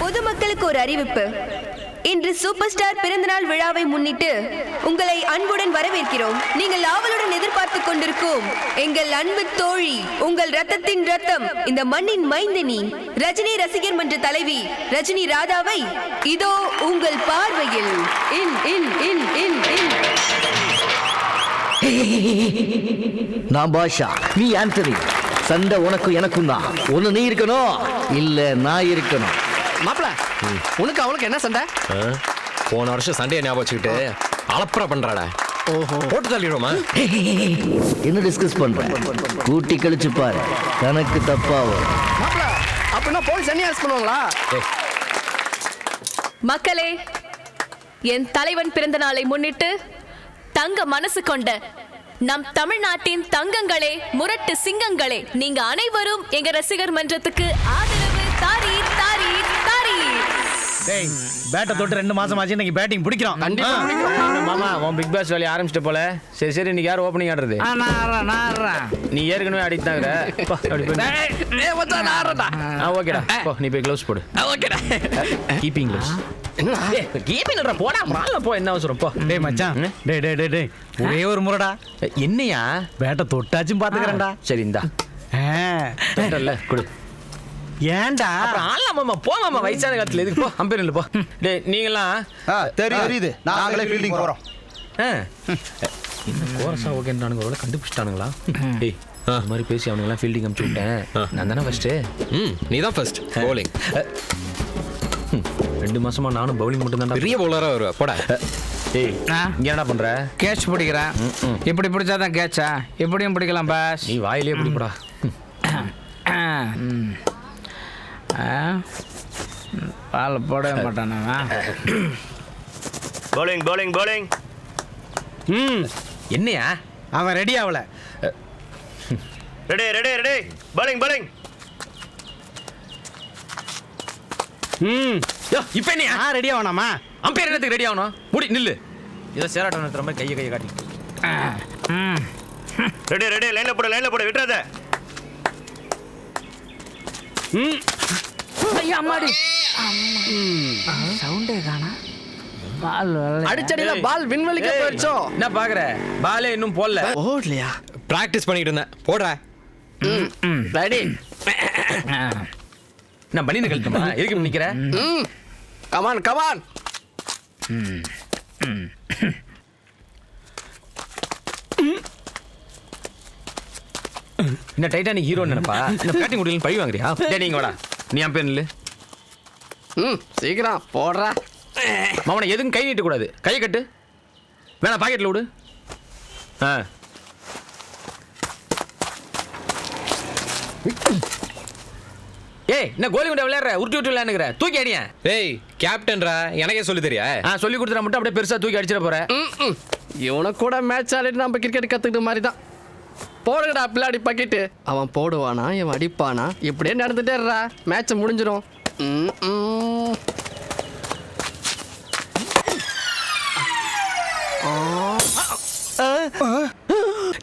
பொதுமக்களுக்கு ஒரு அறிவிப்பு. இன்று சூப்பர் ஸ்டார் பிறந்தநாள் விழாவை முன்னிட்டு உங்களை அன்புடன் வரவேற்கிறோம். நீங்கள் ஆவலுடன் எதிர்பார்த்துக் கொண்டிருக்கும் எங்கள் அன்பு தோழி, உங்கள் ரத்தத்தின் ரத்தம், இந்த மண்ணின் மைந்தனி, ரஜினி ரசிகர் மன்ற தலைவி ரஜினி ராதாவை இதோ உங்கள் பார்வையில். நான் பாஷா, நீ ஆண்டனி. சண்டை உனக்கு எனக்கும் தான். ஒண்ணு நீ இருக்கணும், இல்ல நான் இருக்கணும். மாப்பிள, உனக்கு அவளுக்கு என்ன சண்டை? போன வருஷம் சண்டையை ஞாபகம் வச்சுக்கிட்டு அலப்பற பண்றாடா. ஓஹோ, போட்டு தள்ளிடுவோமா? என்ன டிஸ்கஸ் பண்ற? கூட்டி கழிச்சு பாரு, கணக்கு தப்பாவும். மாப்பிள, அப்படின்னா போலீஸ் என்ன அரெஸ்ட் பண்ணுவாங்களா? மக்களே, என் தலைவன் பிறந்த நாளை முன்னிட்டு தங்க மனசு கொண்ட நம் தமிழ்நாட்டின் தங்கங்களே, முரட்டு சிங்கங்களே, நீங்க அனைவரும் எங்க ரசிகர் மன்றத்துக்கு ஆதரவு தாரி தாரி தாரி. டேய், பேட்டை தொட்டு 2 மாசம் ஆச்சு, இன்னைக்கு பேட்டிங் பிடிக்கிறோம். கண்டிப்பா பிடிக்கிறோம். மாமா, உன் பிக் பாஸ் வேலையை ஆரம்பிச்சிட்டு போல. சரி, இன்னைக்கு யார் ஓப்பனிங் ஆடுறது? நீ ஏற்கனவே ஆடிட்டாங்க. ஓகேடா, நீ போய் க்ளவுஸ் போடு. ஓகேடா. Keeping gloves. கீப்பிங்ல போடா, முறால போ, என்ன அவசரம் போ. டேய் மச்சான், டேய் ஒரே ஒரு முறைடா. என்னையா? பேட்டை தொட்டாச்சும் பாத்துக்கிறேன்டா. சரி, இந்தா கொடு. ஏன்டா? மாமா போ மாமா, வயசான காலத்துல எதுக்கு? போ, அம்பேர் இல்ல போ. டேய், நீங்களாம் தெரியுது, நாங்களே ஃபீல்டிங் போறோம். என்ன கோரஸா ஓகேன்றானுங்க, ஒருவேளை கண்டுபிடிச்சிட்டானுங்களா? டேய், இந்த மாதிரி பேசி அவனுங்களாம் ஃபீல்டிங் அனுப்பிச்சு விட்டேன். நான் தானே ஃபர்ஸ்ட். நீ தான் ஃபர்ஸ்ட் பவுலிங். 2 மாசமா நானும் பவுலிங் மட்டும் தான். பெரிய பவுலரா வருவ, போடா. டேய், இங்க என்ன பண்ற? கேட்ச் பிடிக்கிறேன். இப்படி பிடிச்சாதான் கேட்சா? எப்படியும் பிடிக்கலாம் பாஸ். நீ வாயிலே பிடிப்படா. பால் போடவே மாட்டானா? bowling bowling bowling. என்னையா? அவன் ரெடி ஆகல. Ready ready ready, bowling bowling. இப்ப என்னையா? ரெடி ஆகணுமா? அம்பேர் என்னத்துக்கு ரெடி ஆகணும்? முடி நில்லு. இதை சேராட்டம் நடத்துற மாதிரி கையை காட்டி. ரெடி ரெடி, லைன்ல போடு விட்டுறாத. ஐயா அம்மாடி, சவுண்டே காணா. பால் அடிச்சடியில பால் விண்வெளிக்கு போயிடுச்சோ? என்ன பாக்குற? பாலே இன்னும் போடல. ஓடலையா? பிராக்டிஸ் பண்ணிட்டு இருந்தேன், போடுறா. ரெடி. நான் பண்ணி கழட்டுமா? எதுக்கு நிக்கிற? Come on come on. என்ன டைட்டானிக் ஹீரோ நினைப்பா? என்ன பேட்டிங் முடியலன்னு பழி வாங்குறியா? டேய், நீங்க வாடா. நீ அம்பேர் நில்லு. சீக்கிரம் போடுறா. மாமனை எதுவும் கை நீட்ட கூடாது. கையை கட்டு. வேணா, பாக்கெட்ல விடு. ஏய், என்ன கோலி குண்டை விளையாடுற? உருட்டி விளையாடுங்கிற? தூக்கி அடியா. ஏய், கேப்டன்ரா, எனக்கே சொல்லி தெரியா? சொல்லி கொடுத்துட்டா மட்டும் அப்படியே பெருசா தூக்கி அடிச்சிட போற. இவனை கூட மேட்ச் ஆடிட்டு நம்ம கிரிக்கெட் கத்துக்கிட்ட மாதிரி தான். போடுங்கடா பிள்ளாடி பாக்கெட்டு. அவன் போடுவானா, இவன் அடிப்பானா, இப்படியே நடந்துட்டே இருடா. மேட்ச் முடிஞ்சிடும்.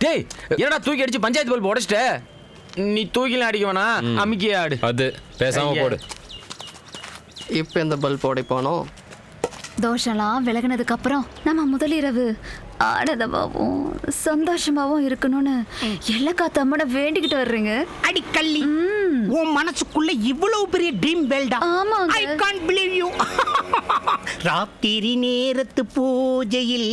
டேய், என்னடா தூக்கி அடிச்சு பஞ்சாயத்து பல்ப் உடைச்சிட்ட? நீ தூக்கிலாம் அடிக்க வேணா, அமுக்கியே ஆடு. அது பேசாம போடு. இப்போ இந்த பல்ப் உடைப்பானோ? தோஷம்லாம் விலகினதுக்கு அப்புறம் நம்ம முதலிரவு ஆனந்தமாவும் சந்தோஷமாவும் இருக்கணும்னு எல்லக்காத்தம்மட வேண்டிக்கிட்டு வர்றீங்க. அடி கள்ளி, உன் மனசுக்குள்ள இவ்வளவு பெரிய ட்ரீம் வேல்டா? ஆமாங்க. I can't believe you. ராத்திரி நேரத்து பூஜையில்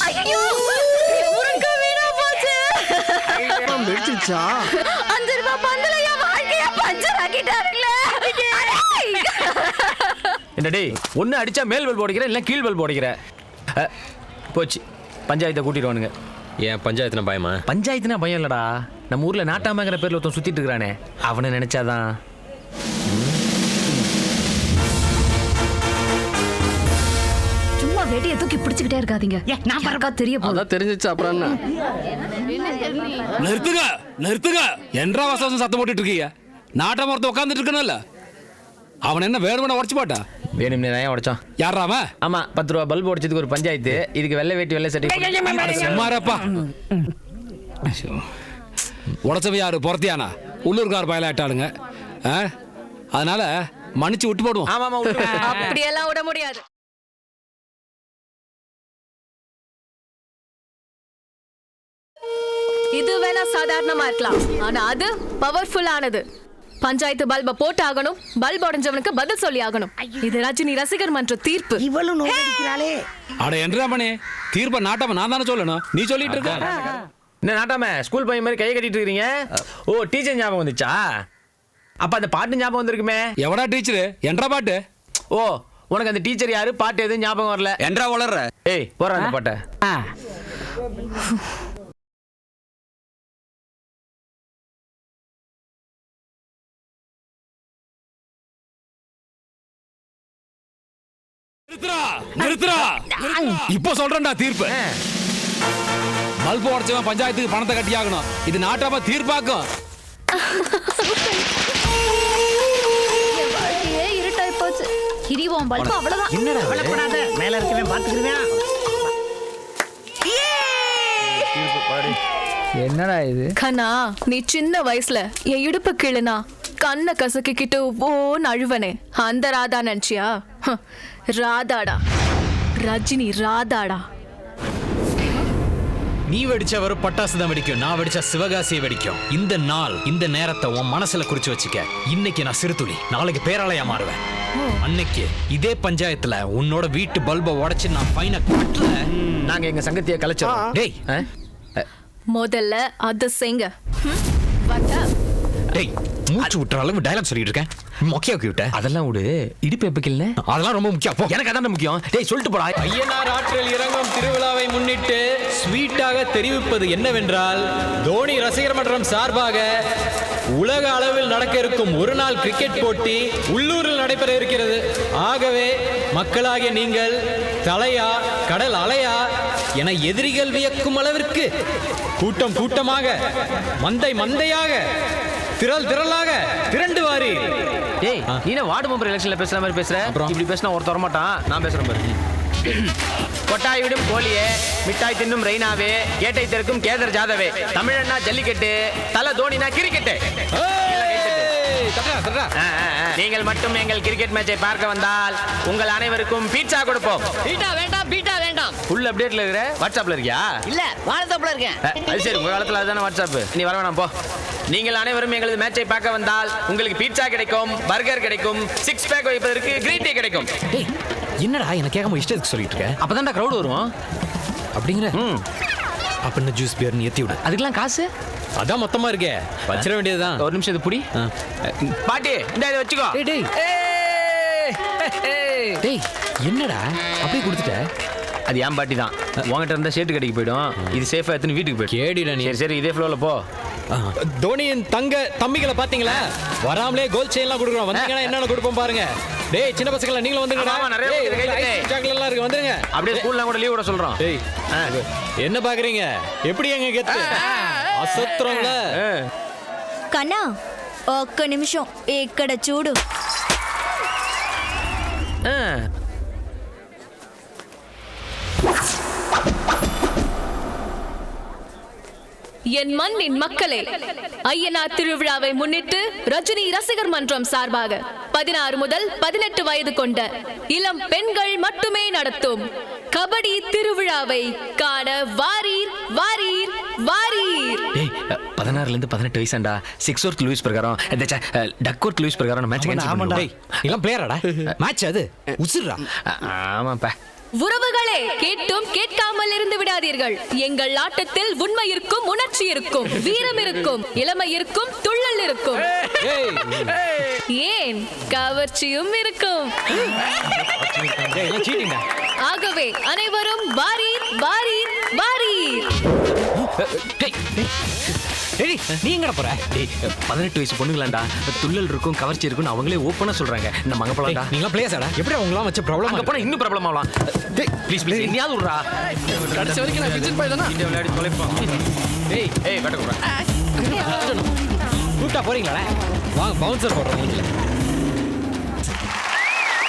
ஐயோ, உனக்கு வீணா போச்சு. வெடிச்சிருச்சா? 5 ரூபாய் பந்தலையா வாழ்க்கைய பஞ்சர் ஆக்கிட்டாருங்களே. என்ன டேய், ஒன்னு அடிச்சா மேல் பல்ப் உடைக்கிற, இல்ல கீழ் பல்ப் உடைக்கிற. போச்சு, பஞ்சாயத்தை கூட்டிடுவானுங்க. ஏன் பஞ்சாயத்துனா பயமா? பஞ்சாயத்துனா பயம் இல்லடா. நம்ம ஊர்ல நாட்டாமங்கிற பேர்ல ஒருத்தன் சுத்திட்டு இருக்கானே, அவனை நினைச்சாதான். சும்மா வேட்டியை தூக்கி பிடிச்சுக்கிட்டே இருக்காதீங்க. நான் பறக்கா தெரிய போகுது. அதான் தெரிஞ்சிச்சு. அப்புறம் என்ன? நிறுத்துங்க. என்றா வசவசம் சத்தம் போட்டுட்டு இருக்கீங்க? நாட்டம் ஒருத்த உட்காந்துட்டு இருக்கணும்ல, அவன் என்ன வேணும்னா உடச்சு போட்டா? வேணும்னே தான் உடைச்சான். யாராம? ஆமா, 10 ரூபா பல்ப் உடைச்சதுக்கு ஒரு பஞ்சாயத்து. இதுக்கு வெள்ளை வேட்டி வெள்ளை சட்டை. சும்மாரப்பா. உடச்சவ யாரு பொறத்தியானா உள்ளூர்கார் பயலாட்டாளுங்க. அதனால மன்னிச்சு விட்டு போடுவோம். ஆமா ஆமா அப்படியெல்லாம் விட முடியாது. இது வேணா சாதாரணமா இருக்கலாம், ஆனா அது பவர்ஃபுல்லானது. பஞ்சாயத்து பல்ப போட்டு ஆகணும், பல்ப் உடைஞ்சவனுக்கு பதில் சொல்லி ஆகணும். இது ரஜினி ரசிகர் மன்ற தீர்ப்பு. இவளும் நோடிக்கிறாளே. அட என்றா பண்ணே தீர்ப்ப நாட்டாம நான் தானே சொல்லணும், நீ சொல்லிட்டு இருக்க. என்ன நாட்டாம ஸ்கூல் பையன் மாதிரி கையை கட்டிட்டு இருக்கீங்க? ஓ டீச்சர் ஞாபகம் வந்துச்சா? அப்ப அந்த பாட்டு ஞாபகம் வந்திருக்குமே. எவடா டீச்சரு? என்றா பாட்டு? ஓ உனக்கு அந்த டீச்சர் யாரு, பாட்டு எதுவும் ஞாபகம் வரல? என்றா வளர்ற? ஏய் போற அந்த பாட்டை. இப்ப சொல்றேன்டா தீர்ப்பு. பல்பு உடைச்சவன் பஞ்சாயத்துக்கு பணத்தை கட்டி ஆகணும். இது நாட்டாம தீர்ப்பாக்கும். இருட்டாய் போச்சு. கிரிவோம் பல்பு அவ்வளவுதான். என்னடா கவலைப்படாத, மேல இருக்கவன் பாத்துக்கிடுவேன். என்னடா இது? கண்ணா, நீ சின்ன வயசுல என் இடுப்பு கிள்ளுனா கண்ணை கசக்கிக்கிட்டு ஓன்னு அழுவனே, அந்த ராதா நினைச்சியா? ராதாடா, ரஜினி ராதாடா. நீ வெடிச்ச வெறும் பட்டாசு தான் வெடிக்கும், நான் வெடிச்ச சிவகாசியை வெடிக்கும். இந்த நாள் இந்த நேரத்தை உன் மனசுல குறிச்சு வச்சுக்க. இன்னைக்கு நான் சிறுதுளி, நாளைக்கு பேராலயா மாறுவேன். அன்னைக்கு இதே பஞ்சாயத்துல உன்னோட வீட்டு பல்பை உடைச்சு நான் ஃபைனை கட்டல, நாங்க எங்க சங்கத்திய கலைச்சோம். டேய் முதல்ல அது செய்ங்க. வந்தா டேய் மூச்சு விட்டுற அளவு டயலாக் சொல்லிட்டு இருக்கேன். மொக்கையாக்கி விட்ட. அதெல்லாம் விடு, இடுப்பு எப்ப கிள்ள அதெல்லாம் ரொம்ப முக்கியம். எனக்கு அதான் முக்கியம். டேய் சொல்லிட்டு போடா. ஐயனார் ஆற்றில் இறங்கும் திருவிழாவை முன்னிட்டு ஸ்வீட்டாக தெரிவிப்பது என்னவென்றால், தோனி ரசிகர் மன்றம் சார்பாக உலக அளவில் நடக்க இருக்கும் ஒரு நாள் கிரிக்கெட் போட்டி உள்ளூரில் நடைபெற இருக்கிறது. ஆகவே மக்களாகிய நீங்கள் தலையா கடல் அலையா என எதிரிகள் வியக்கும் அளவிற்கு கூட்டம் கூட்டமாக, மந்தை மந்தையாக, திரள் திரளாக திரண்டு வாரி. டேய் நீ என்ன வார்டு மெம்பர் எலெக்ஷன்ல பேசுற மாதிரி பேசுற? இப்படி பேசினா ஒருத்தர் வர மாட்டான். நான் பேசுறேன் பாரு. கொட்டாய் விடும் கோழியே, மிட்டாய் தின்னும் ரெய்னாவே, கேட்டை தெருக்கும் கேதர் ஜாதவே, தமிழன்னா ஜல்லிக்கட்டு, தல தோனினா கிரிக்கெட்டு. நீங்கள் மட்டும் எங்கள் கிரிக்கெட் மேட்சை பார்க்க வந்தால் உங்கள் அனைவருக்கும் பீட்சா கொடுப்போம். பீட்டா வேண்டாம், பீட்டா வேண்டாம். ஃபுல் அப்டேட்ல இருக்கிற? வாட்ஸ்அப்ல இருக்கியா? இல்ல, வாட்ஸ்அப்ல இருக்கேன். அது சரி, உங்க காலத்துல அதுதானே வாட்ஸ்அப். நீ வர வேணாம் போ. நீங்கள் அனைவரும் எங்களது மேட்சை பார்க்க வந்தால் உங்களுக்கு பீட்சா கிடைக்கும், பர்கர் கிடைக்கும், 6 பேக் வைப்பதற்கு கிரீன் டீ கிடைக்கும். டேய் என்னடா என்ன கேட்காம இஷ்டத்துக்கு சொல்லிட்டு இருக்க? அப்பதான்டா கிரௌட் வரும் அப்படிங்கிற. அப்படின்னு ஜூஸ் பியர் நீ ஏத்தி விடு. அதுக்கெல்லாம் காசு அதான் மொத்தமா இருக்கே, வச்சிட வேண்டியதுதான். ஒரு நிமிஷம் இது புடி. பாட்டி இந்த இதை வச்சுக்கோ. டேய் டேய் என்னடா அப்படியே கொடுத்துட்ட? அது ஏன் பாட்டி தான். உங்ககிட்ட இருந்தா ஷேட்டு கடைக்கு போயிடும். இது சேஃபா எத்தனை வீட்டுக்கு போயிடும். கேடிடா நீ. சரி இதே ஃப்ளோல போ. தோனியின் தங்க தம்பிகளை பாத்தீங்களா? வராமலே கோல்ட் செயின்லாம் கொடுக்குறோம். வந்தீங்கன்னா என்னென்ன கொடுப்போம் பாருங்க. டேய் சின்ன பசங்களா நீங்களும் வந்துங்கடா. ஆமா நிறைய சாக்லேட் எல்லாம் இருக்கு, வந்துருங்க. அப்படியே ஸ்கூல்ல கூட லீவ் விட சொல்றோம். டேய் என்ன பாக்குறீங்க? எப்படி எங்க கெத்து అసత్రంలా కన్నా ఒక్క నిమిషం ఇక్కడ చూడు. என் மண்ணின் மக்களே, ஐயனார் திருவிழாவை முன்னிட்டு ரஜினி ரசிகர் மன்றம் சார்பாக 16 முதல் 18 வயது கொண்ட இளம் பெண்கள் மட்டுமே நடத்தும் கபடி திருவிழாவை காண வாரீர் வாரீர் வாரீர். 16ல இருந்து 18 வயசாண்டா. 6 ஒர்க் லூயிஸ் பிரகாரம் டக் லூயிஸ் பிரகாரம் மேட்ச் கேன்சல் பண்ணுடா. டேய் நீலாம் பிளேயராடா? மேட்ச் அது உசுறா. ஆமாப்பா. உறவுகளே, கேட்டும் கேட்காமல் இருந்து விடாதீர்கள். எங்கள் ஆட்டத்தில் உண்மை இருக்கும், உணர்ச்சி இருக்கும், வீரம் இருக்கும், இளமை இருக்கும், துள்ளல் இருக்கும், ஏன் கவர்ச்சியும் இருக்கும். ஆகவே அனைவரும் வாரீர் வாரீர் வாரீர். நீ எங்கடா போற? 18 வயசு பொண்ணுங்களாண்டா, துள்ளல் இருக்கும், கவர்ச்சி இருக்கும், அவங்களே ஓப்பனா சொல்றாங்க. நம்ம அங்க போலாம்டா. நீங்க பிளேயர்ஸாடா? எப்படி அவங்கலாம் வச்ச ப்ராப்ளம்? அங்க போனா இன்னும் ப்ராப்ளம் ஆகலாம். டேய் ப்ளீஸ் ப்ளீஸ் என்னையாவது விடுறா. கடைசி வரைக்கும் நான் விஜிட் போய் தானே இந்த விளையாடி தொலைப்போம். ஏய் பேட்ட குடுறா. கூட்டா போறீங்களா? வாங்க பவுன்சர் போடுறோம்.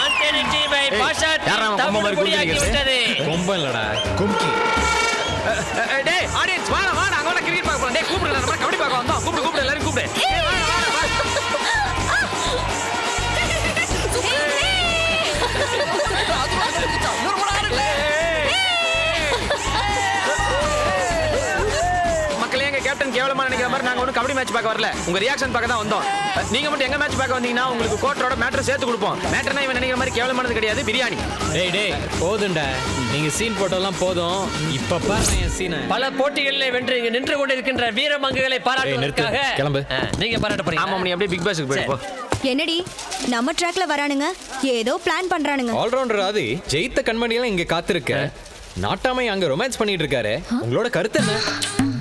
ஆண்டனி டீமை பாஷா யாரா டீம் கொம்பு மாதிரி தவிடுபொடியாக்கி விட்டது. கொம்பன் இல்லடா கும்கி. டேய் ஆடியன்ஸ் வாடா வாடா அங்க வந்து கிரிக்கெட் பார்க்க போறோம். டேய் கூப்பிடு நம்ம கபடி பார்க்க வந்தோம். கூப்பிடு எல்லாரும் கூப்பிடு. டேய் வாடா வாடா வா. மக்களே எங்க கேப்டன் கேவலமா நினைக்கிற மாதிரி நாங்க ஒன்றும் கபடி மேட்ச் பார்க்க வரல. உங்க ரியாக்ஷன் பார்க்க தான் வந்தோம். நீங்க மட்டும் எங்க மேட்ச் பார்க்க வந்தீங்கன்னா உங்களுக்கு கோட்டரோட மேட்டர் சேர்த்து கொடுப்போம். மேட்டர்னா இவன் நினைக்கிற மாதிரி கேவலமானது கிடையாது, பிரியாணி. டேய் போதும்டா, நீங்க சீன் போட்டெல்லாம் போதும். இப்ப பாரு என் சீனை. பல போட்டிகளில் வென்று இங்கு நின்று கொண்டிருக்கின்ற வீரமங்குகளை பாராட்டுவதற்காக கிளம்பு. நீங்க பாராட்ட போறீங்க. ஆமா நீ அப்படியே பிக் பாஸ்க்கு போயிடு போ. என்னடி நம்ம ட்ராக்ல வரானுங்க, ஏதோ பிளான் பண்றானுங்க. ஆல்ரவுண்டர் ஆதி ஜெயித்த கண்மணியெல்லாம் இங்க காத்திருக்க. நாட்டாமை அங்க ரொமான்ஸ் பண்ணிட்டு இருக்காரு. உங்களோட கருத்து என்ன?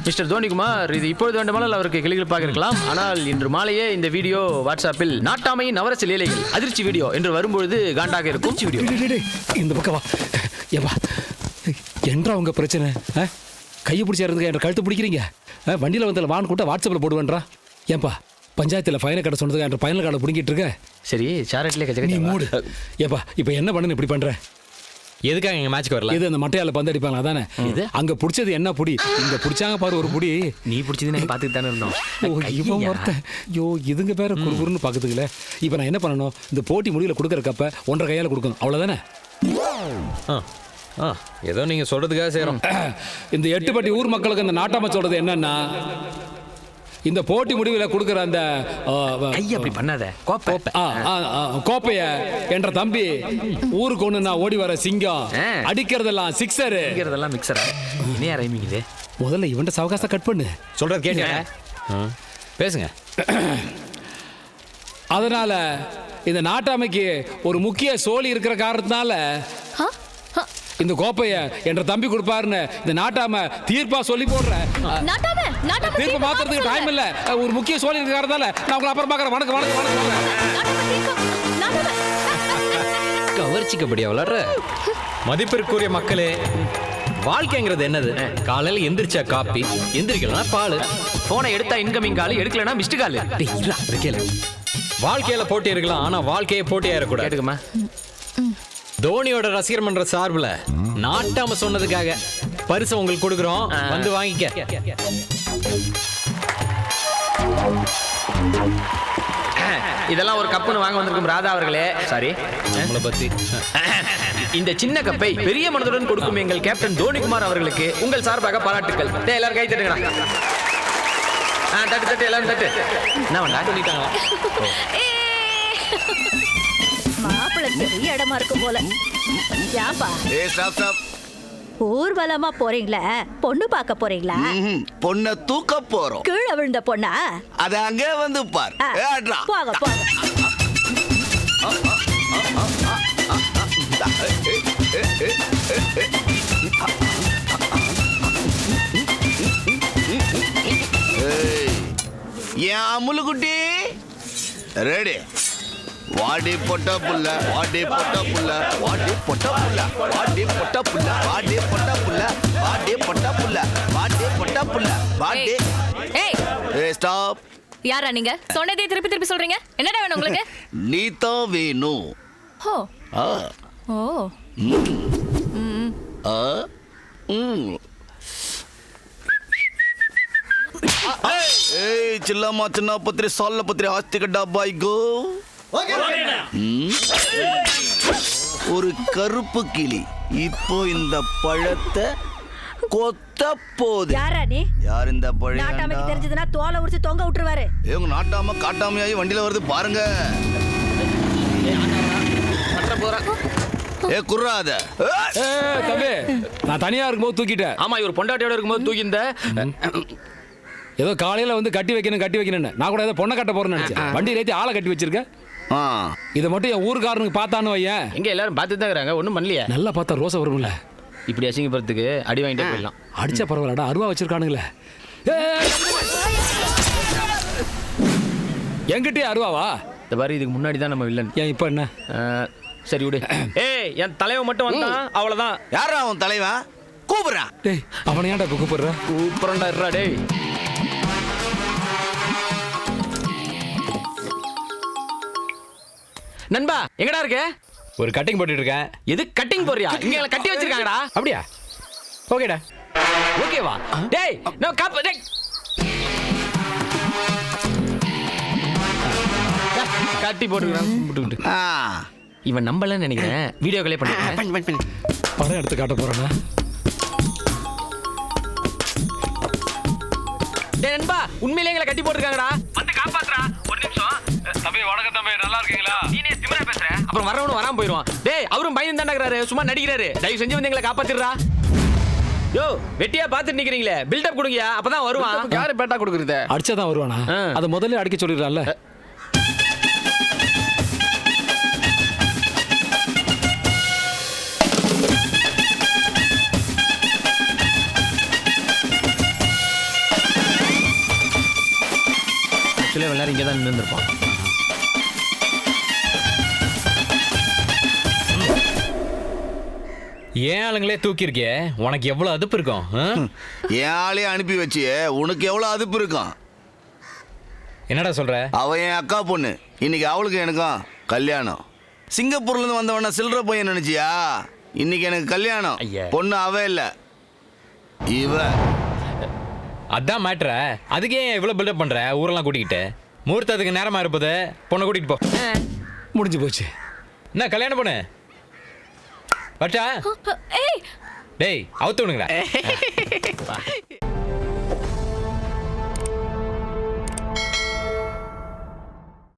மிஸ்டர் தோனிகுமார், இது இப்பொழுது வேண்டுமானால் அவருக்கு கிளிகிளிப்பாக இருக்கலாம். ஆனால் இன்று மாலையே இந்த வீடியோ வாட்ஸ்அப்பில் நாட்டாமையின் நவரச லீலைகள் அதிர்ச்சி வீடியோ என்று வரும்பொழுது காண்டாக இருக்கும் வீடியோ. இந்த பக்கம் வா. ஏப்பா என்றா உங்க பிரச்சனை? கையை பிடிச்சா இருந்துங்க என்ற கழுத்து பிடிக்கிறீங்க. வண்டியில் வந்து வான் கூட்ட வாட்ஸ்அப்பில் போடுவேன்றா. ஏன்பா பஞ்சாயத்தில் ஃபைனை கடை சொன்னதுக்கு என்ற ஃபைனல் கார்டை பிடிங்கிட்டு இருக்க. சரி சாரட்லேயே கச்ச நீ மூடு. ஏப்பா இப்போ என்ன பண்ணுன்னு இப்படி பண்ற? எதுக்காக எங்க மேட்ச்க்கு வரல? இது அந்த மட்டையால பந்து அடிப்பாங்க அதானே. அங்க பிடிச்சது என்ன புடி? இங்க பிடிச்சாங்க பாரு ஒரு புடி. நீ பிடிச்சது நான் பார்த்துட்டு தானே இருந்தோம். இவன் ஒருத்தன் ஐயோ இதுங்க பேர குறுகுறுன்னு பாக்குதுங்களே. இப்போ நான் என்ன பண்ணணும்? இந்த போட்டி முடிவில் கொடுக்குற கப்பை 1.5 கையால கொடுக்கணும், அவ்வளவுதானே? ஏதோ நீங்க சொல்றதுக்காக செய்யறோம். இந்த 8 பட்டி ஊர் மக்களுக்கு இந்த நாட்டாம சொல்றது என்னன்னா, இந்த போட்டி முடிவில் கொடுக்குற அந்த அப்படி பண்ணாத கோப்பைய என்ற தம்பி ஊருக்கு ஒண்ணு நான் ஓடி வர சிங்கம், அடிக்கிறதெல்லாம் சிக்ஸர், அடிக்கிறதெல்லாம் மிக்சரா. இனியா ரைமிங் இது. முதல்ல இவன்ட சவகாசத்தை கட் பண்ணு. சொல்றது கேட்டியா? பேசுங்க. அதனால இந்த நாட்டாமைக்கு ஒரு முக்கிய சோழி இருக்கிற காரணத்தினால இந்த கோப்பைய என்ற தம்பி கொடுப்பாருன்னு இந்த நாட்டாம தீர்ப்பா சொல்லி போடுற. தீர்ப்பு மாத்துறதுக்கு டைம் இல்ல. ஒரு முக்கிய சோழி இருக்கிற காரணத்தால நான் உங்களை அப்புறம் பார்க்கறேன். வணக்கம் வணக்கம் வணக்கம். கவர்ச்சிக்கப்படியா வளர்ற? மதிப்பிற்குரிய மக்களே, வாழ்க்கைங்கிறது என்னது? காலையில் எந்திரிச்சா காப்பி, எந்திரிக்கலாம் பால், போனை எடுத்தா இன்கமிங் கால், எடுக்கலனா மிஸ்டு கால். வாழ்க்கையில போட்டி இருக்கலாம், ஆனா வாழ்க்கையே போட்டியா இருக்கக்கூடாது. கேட்டுக்கமா. தோனியோட ரசிகர் மன்ற சார்பில் நாட்டாம சொன்னதுக்காக பரிசு உங்களுக்கு கொடுக்குறோம், வந்து வாங்கிக்க. இதெல்லாம் ஒரு கப்புன்னு வாங்க வந்திருக்கும் ராதா அவர்களே. சாரி நம்மளை பத்தி. இந்த சின்ன கப்பை பெரிய மனதுடன் கொடுக்கும் எங்கள் கேப்டன் தோனிகுமார் அவர்களுக்கு உங்கள் சார்பாக பாராட்டுக்கள். எல்லாரும் கை தட்டுங்க. தட்டு தட்டு எல்லாரும் தட்டு. என்ன வேண்டா சொல்லிட்டாங்களா? மாப்பிள்ளை பெரிய இடமா இருக்கும் போல. யாப்பா ஊர்வலமா போறீங்களா? பொண்ணு பார்க்க போறீங்களா? பொண்ண தூக்க போறோம். கீழே விழுந்த பொண்ணா? அது அங்கே வந்து பார். போக போக. என் அமுலுக்குட்டி ரெடி. வாடி பொட்ட புள்ள, வாடி பொட்ட புள்ள, வாடி பொட்ட புள்ள, வாடி பொட்ட புள்ள, வாடி பொட்ட புள்ள, வாடி பொட்ட புள்ள, வாடி பொட்ட புள்ள, வாடி. ஏய் ஸ்டாப். யாரா நீங்க? சொன்னதே திருப்பி திருப்பி சொல்றீங்க. என்னடா வேணும் உங்களுக்கு? நீ தான் வேணும். ஓ ஓ ஏய் சில்லம்மா சின்ன பத்திரி சால்ல பத்திரி ஆஸ்தி கட்டா பாய் கோ. ஒரு கருப்பு கிளி இப்போ இந்த பழத்தை கொத்த போகுது. யாரா நீ? யார் இந்த பழம்? நாட்டாமைக்கு தெரிஞ்சதுன்னா தோலை உரிச்சு தொங்க விட்டுருவாரு. இவங்க நாட்டாம காட்டாமையாகி வண்டியில வருது பாருங்க. ஏ குர்ராத. தம்பி நான் தனியா இருக்கும்போது தூக்கிட்டேன். ஆமா இவர் பொண்டாட்டியோட இருக்கும்போது தூக்கிந்த. ஏதோ காலையில வந்து கட்டி வைக்கணும். நான் கூட ஏதோ பொண்ணை கட்ட போறேன்னு நினைச்சேன். வண்டி ஏற்றி ஆளை கட்டி வச்சிருக்கேன். இதை மட்டும் என் ஊருக்காரனுக்கு பார்த்தான்னு வையன். எங்க எல்லாரும் பார்த்துட்டு தான் இருக்கிறாங்க, ஒன்றும் பண்ணலையே. நல்லா பார்த்தா ரோசை வரும்ல. இப்படி அசிங்கப்படுறதுக்கு அடி வாங்கிட்டே போயிடலாம். அடிச்சா பரவாயில்லடா, அருவா வச்சிருக்கானுங்களே. என்கிட்டயே அருவாவா? இந்த மாதிரி இதுக்கு முன்னாடி தான் நம்ம வில்லன். ஏன் இப்போ என்ன? சரி விடு. ஏய் என் தலைவன் மட்டும் வந்தான் அவ்வளவுதான். யாரா அவன் தலைவன்? கூப்பிடுறான். டேய் அவனை ஏன்டா இப்போ கூப்பிடுற? கூப்பிடுறா இருடா டேய். நண்பா எங்கடா இருக்க? ஒரு கட்டிங் போட்டுட்டு இருக்கேன். எது கட்டிங் போறியா? இங்க கட்டி வச்சிருக்காங்கடா. அப்படியா? ஓகேடா. ஓகேவா? டேய் நான் காப்ப டேய் கட்டி போட்டுக்கிறான். இவன் நம்பலன்னு நினைக்கிறேன். வீடியோ காலே பண்ணிக்கிறேன். படம் எடுத்து காட்ட போறானா? டேய் நண்பா, உண்மையிலேயே எங்களை கட்டி போட்டுருக்காங்கடா. வந்து காப்பாத்துறா. ஒரு நிமிஷம். தம்பி வணக்கம் தம்பி, நல்லா இருக்கீங்களா? நீனே திமிரா பேசுற. அப்புறம் வரவனும் வராம போயிடுவான். டேய் அவரும் பயந்து தான்டாக்குறாரு, சும்மா நடிக்கிறாரு. தயவு செஞ்சு வந்து எங்களை காப்பாத்திடுறா. யோ வெட்டியா பாத்துட்டு நிக்கிறீங்களே, பில்டப் கொடுங்கயா, அப்பதான் வருவான். யாரு பேட்டா கொடுக்குறது? அடிச்சாதான் வருவானா? அதை முதல்ல அடிக்க சொல்லிடுறான்ல. எல்லாரும் இங்கே தான் நின்றுருப்பான். ஏன் ஆளுங்களே தூக்கியிருக்கே, உனக்கு எவ்வளவு அதுப்பு இருக்கும்? என் ஆளே அனுப்பி வச்சு உனக்கு எவ்வளவு அதுப்பு இருக்கும்? என்னடா சொல்ற? அவ என் அக்கா பொண்ணு. இன்னைக்கு அவளுக்கு எனக்கும் கல்யாணம். சிங்கப்பூர்ல இருந்து வந்தவன சில்லற பையன் நினைச்சியா? இன்னைக்கு எனக்கு கல்யாணம். பொண்ணு அவ இல்ல, இவ. அதான் மேட்ர. அதுக்கே இவ்வளவு பில்டப் பண்ற? ஊரெல்லாம் கூட்டிக்கிட்டு முகூர்த்தத்துக்கு நேரமா இருப்பது. பொண்ணை கூட்டிட்டு போ. முடிஞ்சு போச்சு. என்ன கல்யாணம் பொண்ணு வச்சா? டேய் அவுத்து விடுங்கடா.